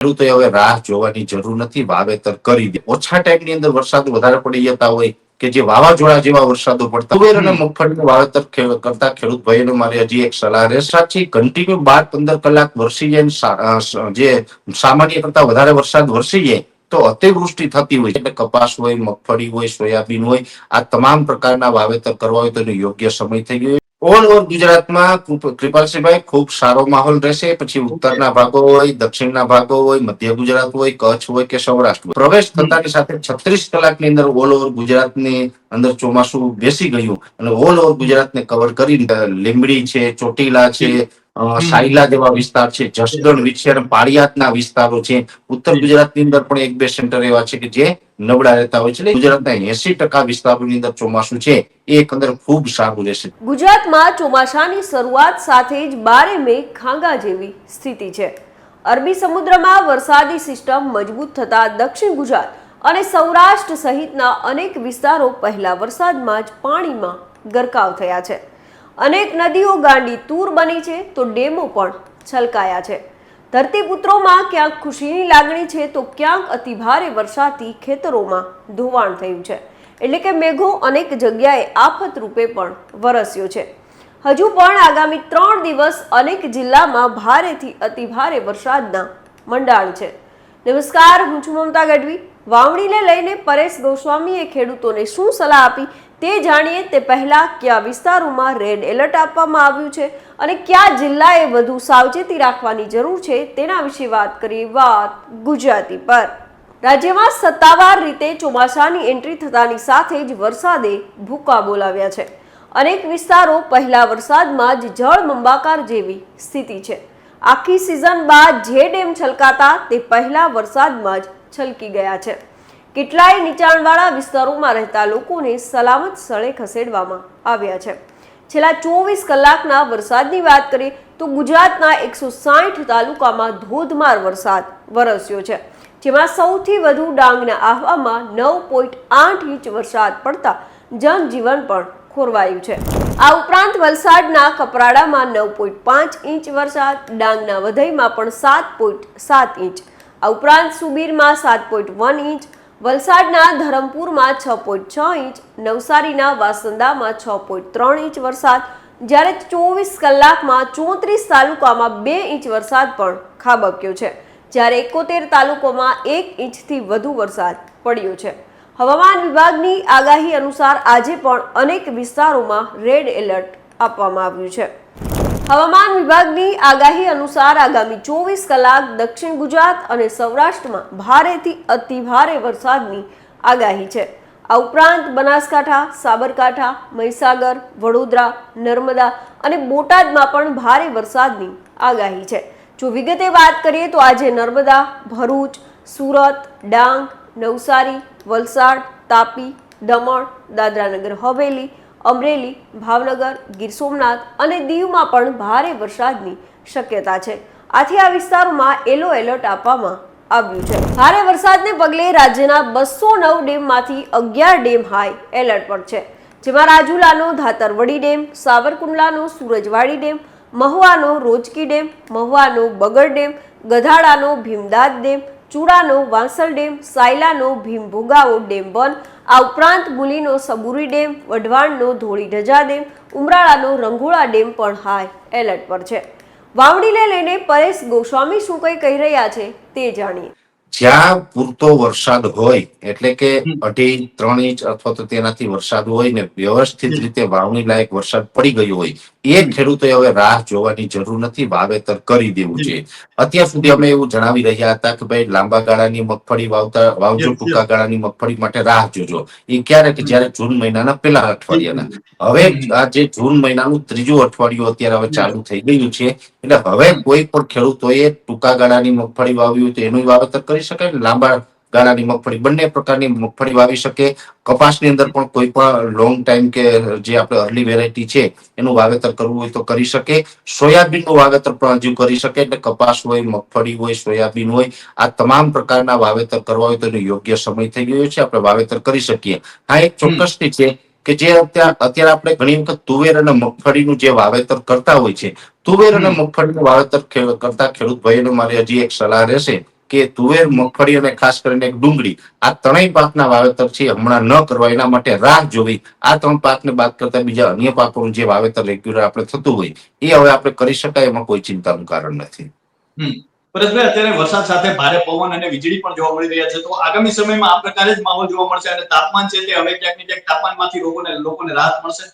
ખેડૂતોએ હવે રાહ જોવાની જરૂર નથી, વાવેતર કરી દે. ઓછા ટાઈમની અંદર વરસાદ વધારે પડી જતા હોય કે જે વાવાઝોડા જેવા વરસાદો પડતા, તુવેર અને મગફળીનું વાવેતર કરતા ખેડૂત ભાઈઓને મારી હજી એક સલાહ રહેશે. કન્ટિન્યુ 12-15 કલાક વરસી જાય, જે સામાન્ય કરતા વધારે વરસાદ વરસી જાય તો અતિવૃષ્ટિ થતી હોય છે. એટલે કપાસ હોય, મગફળી હોય, સોયાબીન હોય, આ તમામ પ્રકારના વાવેતર કરવા હોય તો એનો યોગ્ય સમય થઈ ગયો. ઓલ ઓવર ગુજરાતમાં કૃપાલસિંહભાઈ ખૂબ સારો માહોલ રહેશે. પછી ઉત્તરના ભાગો હોય, દક્ષિણના ભાગો હોય, મધ્ય ગુજરાત હોય, કચ્છ હોય કે સૌરાષ્ટ્ર, પ્રવેશ થતાની સાથે 36 કલાકની અંદર ઓલ ઓવર ગુજરાતની અંદર ચોમાસું બેસી ગયું અને ઓલ ઓવર ગુજરાતને કવર કરી લીંબડી છે, ચોટીલા છે, સાયલા જેવા વિસ્તાર છે, જસદણ, વિછેર, પાળિયાદના વિસ્તારો છે. ઉત્તર ગુજરાતની અંદર પણ એક બે સેન્ટર એવા છે કે જે નબળા રહેતા હોય છે. ગુજરાતના 80% વિસ્તારોની અંદર ચોમાસું છે એ એકંદર ખૂબ સારું રહેશે. ગુજરાતમાં ચોમાસાની શરૂઆત સાથે જ 12 મે ખાંગા જેવી સ્થિતિ છે. અરબી સમુદ્રમાં વરસાદી સિસ્ટમ મજબૂત થતા દક્ષિણ ગુજરાત અને સૌરાષ્ટ્ર સહિતના અનેક વિસ્તારો પહેલા વરસાદમાં જ પાણીમાં ગરકાવ થયા છે. અનેક નદીઓ ગાંડી તૂર બની છે તો ડેમો પણ છલકાયા છે. ધરતીપુત્રોમાં ક્યાંક ખુશીની લાગણી છે તો ક્યાંક અતિભારે વરસાદથી ખેતરોમાં ધોવાણ થયું છે. એટલે કે મેઘો અનેક જગ્યાએ આફત રૂપે પણ વરસ્યો છે. હજુ પણ આગામી 3 દિવસ અનેક જિલ્લામાં ભારેથી અતિભારે વરસાદના મંડાણ છે. નમસ્કાર, હું છું મમતા ગઢવી. વાવણીને લઈને પરેશ ગોસ્વામીએ ખેડૂતોને શું સલાહ આપી તે જાણીએ તે પહેલા કયા વિસ્તારોમાં રેડ એલર્ટ આપવામાં આવ્યું છે અને કયા જિલ્લાએ વધુ સાવચેતી રાખવાની જરૂર છે તેના વિશે વાત કરીએ. વાત ગુજરાતી પર. રાજ્યમાં સત્તાવાર રીતે ચોમાસાની એન્ટ્રી થતાની સાથે જ વરસાદે ભૂકા બોલાવ્યા છે. અનેક વિસ્તારો પહેલા વરસાદમાં જ જળબંબાકાર જેવી સ્થિતિ છે. આખી સિઝન બાદ જે ડેમ છલકાતા તે પહેલા વરસાદમાં જ છલકી ગયા છે. કેટલાય નીચાણવાળા વિસ્તારોમાં રહેતા લોકોને સલામત સ્થળે ખસેડવામાં આવ્યા છે. છેલ્લા 24 કલાકના વરસાદની વાત કરીએ તો ગુજરાતના 160 તાલુકામાં ધોધમાર વરસાદ વરસ્યો છે. જેમાં સૌથી વધુ ડાંગના આહવામાં 9.8 ઇંચ વરસાદ પડતા જનજીવન પણ ખોરવાયું છે. આ ઉપરાંત વલસાડના કપરાડામાં 9.5 ઇંચ વરસાદ, ડાંગના વધઈમાં પણ 7.7 ઇંચ, આ ઉપરાંત સુબીરમાં 7.1 ઇંચ, વલસાડના ધરમપુરમાં 6.6 ઇંચ, નવસારીના વાસંદામાં 6.3 ઇંચ વરસાદ, જ્યારે 24 કલાકમાં 34 તાલુકામાં 2 ઇંચ વરસાદ પણ ખાબક્યો છે. જ્યારે 71 તાલુકામાં 1 ઇંચથી વધુ વરસાદ પડ્યો છે. હવામાન વિભાગની આગાહી અનુસાર આજે પણ અનેક વિસ્તારોમાં રેડ એલર્ટ આપવામાં આવ્યું છે. હવામાન વિભાગની આગાહી અનુસાર આગામી 24 કલાક દક્ષિણ ગુજરાત અને સૌરાષ્ટ્રમાં ભારેથી અતિભારે વરસાદની આગાહી છે. આ ઉપરાંત બનાસકાંઠા, સાબરકાંઠા, મહીસાગર, વડોદરા, નર્મદા અને બોટાદમાં પણ ભારે વરસાદની આગાહી છે. જો વિગતે વાત કરીએ તો આજે નર્મદા, ભરૂચ, સુરત, ડાંગ, નવસારી, વલસાડ, તાપી, દમણ, દાદરાનગર હવેલી, અમરેલી, ભાવનગર, ગીર સોમનાથ અને દીવમાં પણ ભારે વરસાદની શક્યતા છે. આથી આ વિસ્તારોમાં યલો એલર્ટ આપવામાં આવ્યું છે. ભારે વરસાદને પગલે રાજ્યના 209 ડેમમાંથી 11 ડેમ હાઈ એલર્ટ પર છે. જેમાં રાજુલાનો ધાતરવડી ડેમ, સાવરકુંડલાનો સૂરજવાડી ડેમ, મહુવાનો રોજકી ડેમ, મહુવાનો બગડ ડેમ, ગધાડાનો ભીમદાદ ડેમ, ચુડાનો વાંસલ ડેમ, સાયલાનો ભીમભોગાવો ડેમ 1, આ ઉપરાંત મુલીનો સબુરી ડેમ, વઢવાણનો ધોળી ધજા ડેમ, ઉમરાળાનો રંઘોળા ડેમ પણ હાઈ એલર્ટ પર છે. વાવણીને લઈને પરેશ ગોસ્વામી શું કંઈ કહી રહ્યા છે તે જાણીએ. જ્યાં પૂરતો વરસાદ હોય એટલે કે 2.5-3 ઇંચ અથવા તો તેનાથી વરસાદ હોય ને વ્યવસ્થિત રીતે વાવણી લાયક વરસાદ પડી ગયો હોય એ ખેડૂતોએ હવે રાહ જોવાની જરૂર નથી, વાવેતર કરી દેવું છે. અત્યાર સુધી અમે એવું જણાવી રહ્યા હતા કે ભાઈ લાંબા ગાળાની મગફળી વાવજો, ટૂંકા ગાળાની મગફળી માટે રાહ જોજો. એ ક્યારે કે જયારે જૂન મહિનાના પહેલા અઠવાડિયાના. હવે આ જે જૂન મહિનાનું 3જું અઠવાડિયું અત્યારે હવે ચાલુ થઈ ગયું છે. એટલે હવે કોઈ પણ ખેડૂતોએ ટૂંકા ગાળાની મગફળી વાવી હોય તો એનું વાવેતર કરી શકાય, લાંબા ગાળાની મગફળી, બંને પ્રકારની મગફળી વાવી શકે. કપાસની અંદર પણ કોઈ પણ લોંગ ટાઈમ કે જે આપણે અર્લી વેરાયટી છે એનું વાવેતર કરવું હોય તો કરી શકે. સોયાબીનનું વાવેતર પણ હજુ કરી શકે. એટલે કપાસ હોય, મગફળી હોય, સોયાબીન હોય, આ તમામ પ્રકારના વાવેતર કરવા હોય તો એનો યોગ્ય સમય થઈ ગયો છે, આપણે વાવેતર કરી શકીએ. હા, એક ચોક્કસથી છે કે જે અત્યારે આપણે ઘણી વખત તુવેર અને મગફળીનું જે વાવેતર કરતા હોય છે, તુવેર અને મગફળીનું વાવેતર કરતા ખેડૂત ભાઈઓને મારી હજી એક સલાહ રહેશે કે તુવેર, મગફળી અને ખાસ કરીને ડુંગળી, આ ત્રણેય પાકના વાવેતર છે હમણાં ન કરવા, એના માટે રાહ જોવી. આ 3 પાકને બાદ કરતા બીજા અન્ય પાકોનું જે વાવેતર રેગ્યુલર આપણે થતું હોય એ હવે આપણે કરી શકાય, એમાં કોઈ ચિંતાનું કારણ નથી. પરેશભાઈ, અત્યારે વરસાદ સાથે ભારે પવન અને વીજળી પણ જોવા મળી રહ્યા છે, તો આગામી સમયમાં આ પ્રકારે જ માહોલ જોવા મળશે અને તાપમાન છે તે હવે ક્યાંક ને ક્યાંક તાપમાનમાંથી લોકોને રાહત મળશે?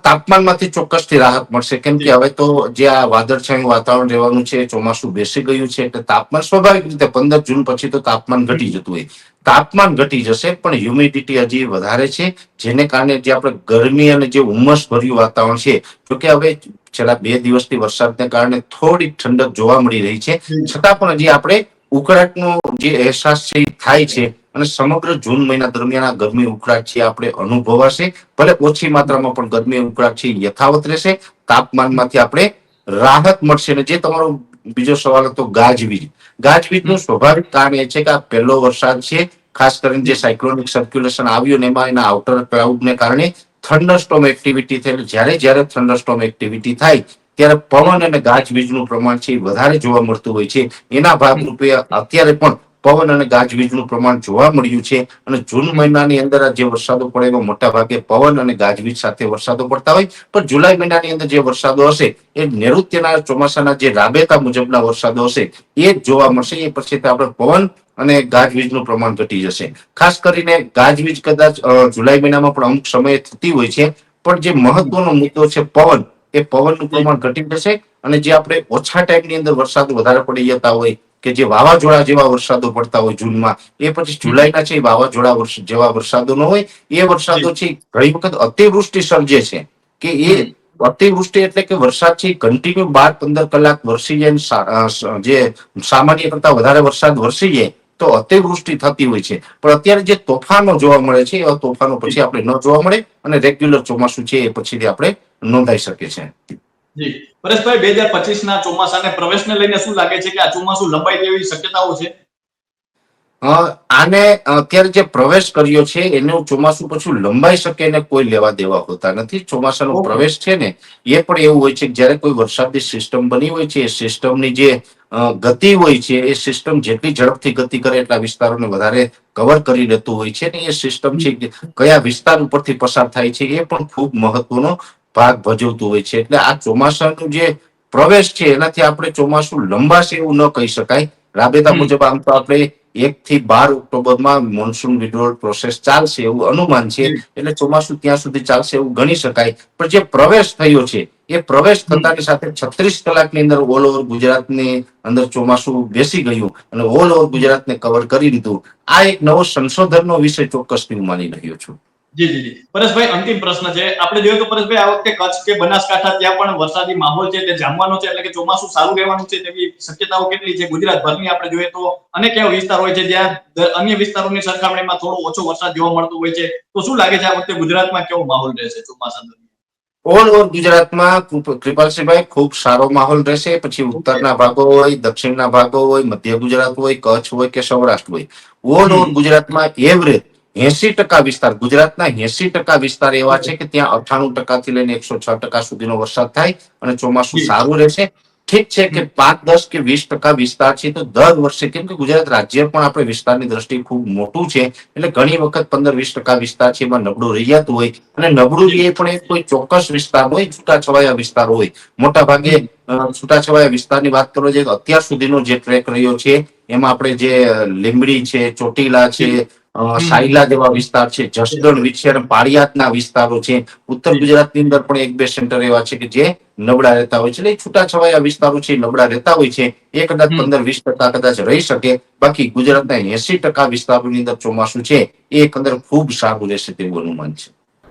તાપમાનમાંથી ચોક્કસથી રાહત મળશે, કેમ કે હવે તો જે આ વાદળછાયું વાતાવરણ રહેવાનું છે, ચોમાસું બેસી ગયું છે, એટલે તાપમાન સ્વાભાવિક રીતે 15 જૂન પછી તો તાપમાન ઘટી જતું હોય. તાપમાન ઘટી જશે, પણ હ્યુમિડિટી હજી વધારે છે, જેને કારણે જે આપણે ગરમી અને જે ઉમસ ભર્યું વાતાવરણ છે, જોકે હવે છેલ્લા 2 દિવસથી વરસાદને કારણે થોડી ઠંડક જોવા મળી રહી છે, છતાં પણ હજી આપણે ઉકળાટનો જે અહેસાસ છે એ થાય છે. અને સમગ્ર જૂન મહિના દરમિયાન આ ગરમી ઉકળાટ છે આપણે અનુભવાશે, ભલે ઓછી માત્રામાં પણ ગરમી ઉકળાટ છે યથાવત રહેશે. તાપમાનમાંથી આપણે રાહત મળશે. અને જે તમારો બીજો સવાલ હતો ગાજવીજનું સ્વાભાવિક કારણ એ છે કે આ પહેલો વરસાદ છે, ખાસ કરીને જે સાયક્લોનિક સર્ક્યુલેશન આવ્યું ને એમાં એના આઉટર ક્લાઉડને કારણે થંડરસ્ટોર્મ એક્ટિવિટી થઈ. જ્યારે થંડરસ્ટોર્મ એક્ટિવિટી થાય ત્યારે પવન અને ગાજવીજનું પ્રમાણ છે વધારે જોવા મળતું હોય છે. એના ભાગરૂપે અત્યારે પણ પવન અને ગાજવીજનું પ્રમાણ જોવા મળ્યું છે. અને જૂન મહિનાની અંદર જે વરસાદો પડે એમાં મોટા ભાગે પવન અને ગાજવીજ સાથે વરસાદો પડતા હોય, પણ જુલાઈ મહિનાની અંદર જે વરસાદો હશે એ નૈઋત્યના ચોમાસાના જે રાબેતા મુજબના વરસાદો હશે એ જ જોવા મળશે. એ પછી આપણે પવન અને ગાજવીજનું પ્રમાણ ઘટી જશે. ખાસ કરીને ગાજવીજ કદાચ જુલાઈ મહિનામાં પણ અમુક સમયે થતી હોય છે, પણ જે મહત્વનો મુદ્દો છે પવન, એ પવનનું પ્રમાણ ઘટી જશે. અને જે આપણે ઓછા ટાઈમની અંદર વરસાદ વધારે પડી જતા હોય કે જે વાવાઝોડા જેવા વરસાદો પડતા હોય જૂનમાં, એ પછી જુલાઈના છે વાવાઝોડા જેવા વરસાદો ન હોય. એ વરસાદો છે ઘણી વખત અતિવૃષ્ટિ સર્જે છે, કે એ અતિવૃષ્ટિ એટલે કે વરસાદ છે કન્ટિન્યુ 12-15 કલાક વરસી જાય, જે સામાન્ય કરતા વધારે વરસાદ વરસી જાય તો અતિવૃષ્ટિ થતી હોય છે. પણ અત્યારે જે તોફાનો જોવા મળે છે એવા તોફાનો પછી આપણે ન જોવા મળે, અને રેગ્યુલર ચોમાસું છે એ પછીથી આપણે નોંધાઈ શકે છે. જી પરેશભાઈ, 2025ના ચોમાસાને પ્રવેશને લઈને શું લાગે છે કે આ ચોમાસું લંબાઈ જેવી શક્યતાઓ છે? આને અત્યારે જે પ્રવેશ કર્યો છે એનું ચોમાસું પછી લંબાઈ શકે એને કોઈ લેવા દેવા હોતા નથી. ચોમાસાનો પ્રવેશ છે ને એ પણ એવું હોય છે કે જયારે કોઈ વરસાદની સિસ્ટમ બની હોય છે, એ સિસ્ટમની જે ગતિ હોય છે, એ સિસ્ટમ જેટલી ઝડપથી ગતિ કરે એટલા વિસ્તારોને વધારે કવર કરી લેતું હોય છે. ને એ સિસ્ટમ છે કયા વિસ્તાર ઉપરથી પસાર થાય છે એ પણ ખૂબ મહત્વનો ભાગ ભજવતું હોય છે. એટલે આ ચોમાસાનું જે પ્રવેશ છે એનાથી આપણે ચોમાસું લંબાશે એવું ન કહી શકાય. રાબેતા મુજબ આમ તો આપણે 1 થી 12 ઓક્ટોબરમાં મોન્સૂન વિડ્રોઅલ પ્રોસેસ ચાલશે એવું અનુમાન છે, એટલે ચોમાસું ત્યાં સુધી ચાલશે એવું ગણી શકાય. પણ જે પ્રવેશ થયો છે એ પ્રવેશ થતાની સાથે 36 કલાકની અંદર ઓલ ઓવર ગુજરાતની અંદર ચોમાસું બેસી ગયું અને ઓલ ઓવર ગુજરાતને કવર કરી દીધું. આ એક નવો સંશોધનનો વિષય ચોક્કસથી હું માની રહ્યો છું. જી પરેશભાઈ, અંતિમ પ્રશ્ન છે. આપણે જોઈએ તો પરેશભાઈ આ વખતે કચ્છ કે બનાસકાંઠા ત્યાં પણ વરસાદી માહોલ છે તે જામવાનો છે, એટલે કે ચોમાસું સારું રહેવાનું છે તેવી શક્યતાઓ કેટલી છે? ગુજરાતભરની આપણે જોઈએ તો અનેક એવા વિસ્તાર હોય છે જ્યાં અન્ય વિસ્તારોની સરખામણીમાં થોડો ઓછો વરસાદ જોવા મળતો હોય છે. તો શું લાગે છે આ વખતે ગુજરાતમાં કેવો માહોલ રહેશે ચોમાસા દરમિયાન? ઓલ ઓવર ગુજરાતમાં કૃપાલસિંહભાઈ ખૂબ સારો માહોલ રહેશે. પછી ઉત્તરના ભાગો હોય, દક્ષિણના ભાગો હોય, મધ્ય ગુજરાત હોય, કચ્છ હોય કે સૌરાષ્ટ્ર હોય, ઓલ ઓવર ગુજરાતમાં એવરેજ 80% વિસ્તાર, ગુજરાતના 80% વિસ્તાર એવા છે કે ત્યાં 98% થી લઈને 106% સુધીનો વરસાદ થાય અને ચોમાસું સારું રહેશે. ઠીક છે કે 5, 10 કે 20% વિસ્તાર છે તો દર વર્ષે, કેમ કે ગુજરાત રાજ્ય પણ આપણે વિસ્તારની દ્રષ્ટિએ ખૂબ મોટું છે, એટલે ઘણી વખત 15-20% વિસ્તાર છે એમાં નબળું રહી જતું હોય. અને નબળું એ પણ કોઈ ચોક્કસ વિસ્તાર હોય, છૂટાછવાયા વિસ્તાર હોય. મોટા ભાગે છૂટાછવાયા વિસ્તારની વાત કરો, જે અત્યાર સુધીનો જે ટ્રેક રહ્યો છે એમાં આપણે જે લીંબડી છે, ચોટીલા છે, સાયલા જેવા વિસ્તાર છે, જસદણ, વિછેર, પાળિયાદના વિસ્તારો છે. ઉત્તર ગુજરાતની અંદર પણ 1-2 સેન્ટર એવા છે કે જે નબળા રહેતા હોય છે. એટલે છૂટાછવાયા વિસ્તારો છે નબળા રહેતા હોય છે. એ કદાચ 15-20% કદાચ રહી શકે. બાકી ગુજરાતના 80% વિસ્તારોની અંદર ચોમાસું છે એ એકંદર ખૂબ સારું રહેશે તેવું અનુમાન છે.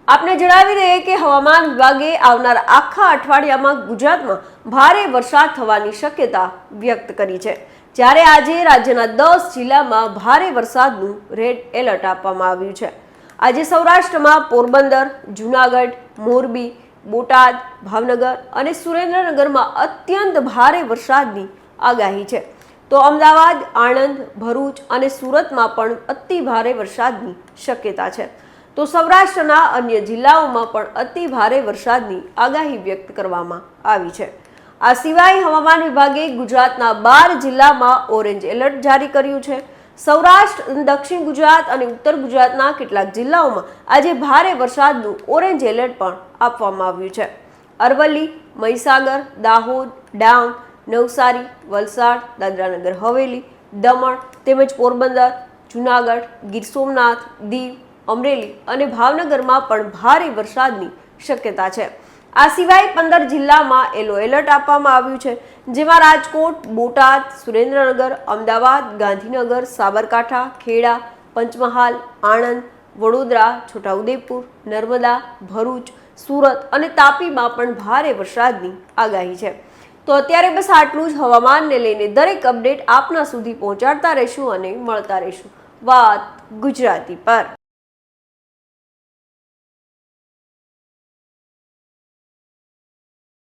આપને જણાવી દઈએ કે હવામાન વિભાગે આવનાર આખા અઠવાડિયામાં ગુજરાતમાં ભારે વરસાદ થવાની શક્યતા વ્યક્ત કરી છે. જ્યારે આજે રાજ્યના 10 જિલ્લામાં ભારે વરસાદનું રેડ એલર્ટ આપવામાં આવ્યું છે. આજે સૌરાષ્ટ્રમાં પોરબંદર, જુનાગઢ, મોરબી, બોટાદ, ભાવનગર અને સુરેન્દ્રનગરમાં અત્યંત ભારે વરસાદની આગાહી છે. તો અમદાવાદ, આણંદ, ભરૂચ અને સુરતમાં પણ અતિ ભારે વરસાદની શક્યતા છે. તો સૌરાષ્ટ્રના અન્ય જિલ્લાઓમાં પણ અતિ ભારે વરસાદની આગાહી વ્યક્ત કરવામાં આવી છે. આ સિવાય હવામાન વિભાગે ગુજરાતના 12 જિલ્લામાં ઓરેન્જ એલર્ટ જારી કર્યું છે. સૌરાષ્ટ્ર, દક્ષિણ ગુજરાત અને ઉત્તર ગુજરાતના કેટલાક જિલ્લાઓમાં આજે ભારે વરસાદનું ઓરેન્જ એલર્ટ પણ આપવામાં આવ્યું છે. અરવલ્લી, મહીસાગર, દાહોદ, ડાંગ, નવસારી, વલસાડ, દાદરાનગર હવેલી, દમણ તેમજ પોરબંદર, જુનાગઢ, ગીર સોમનાથ, દીવ, અમરેલી અને ભાવનગરમાં પણ ભારે વરસાદની શક્યતા છે. આ સિવાય 15 જિલ્લામાં યલો એલર્ટ આપવામાં આવ્યું છે, જેમાં રાજકોટ, બોટાદ, સુરેન્દ્રનગર, અમદાવાદ, ગાંધીનગર, સાબરકાંઠા, ખેડા, પંચમહાલ, આણંદ, વડોદરા, છોટાઉદેપુર, નર્મદા, ભરૂચ, સુરત અને તાપીમાં પણ ભારે વરસાદની આગાહી છે. તો અત્યારે બસ આટલું જ. હવામાનને લઈને દરેક અપડેટ આપના સુધી પહોંચાડતા રહીશું અને મળતા રહીશું વાત ગુજરાતી પર.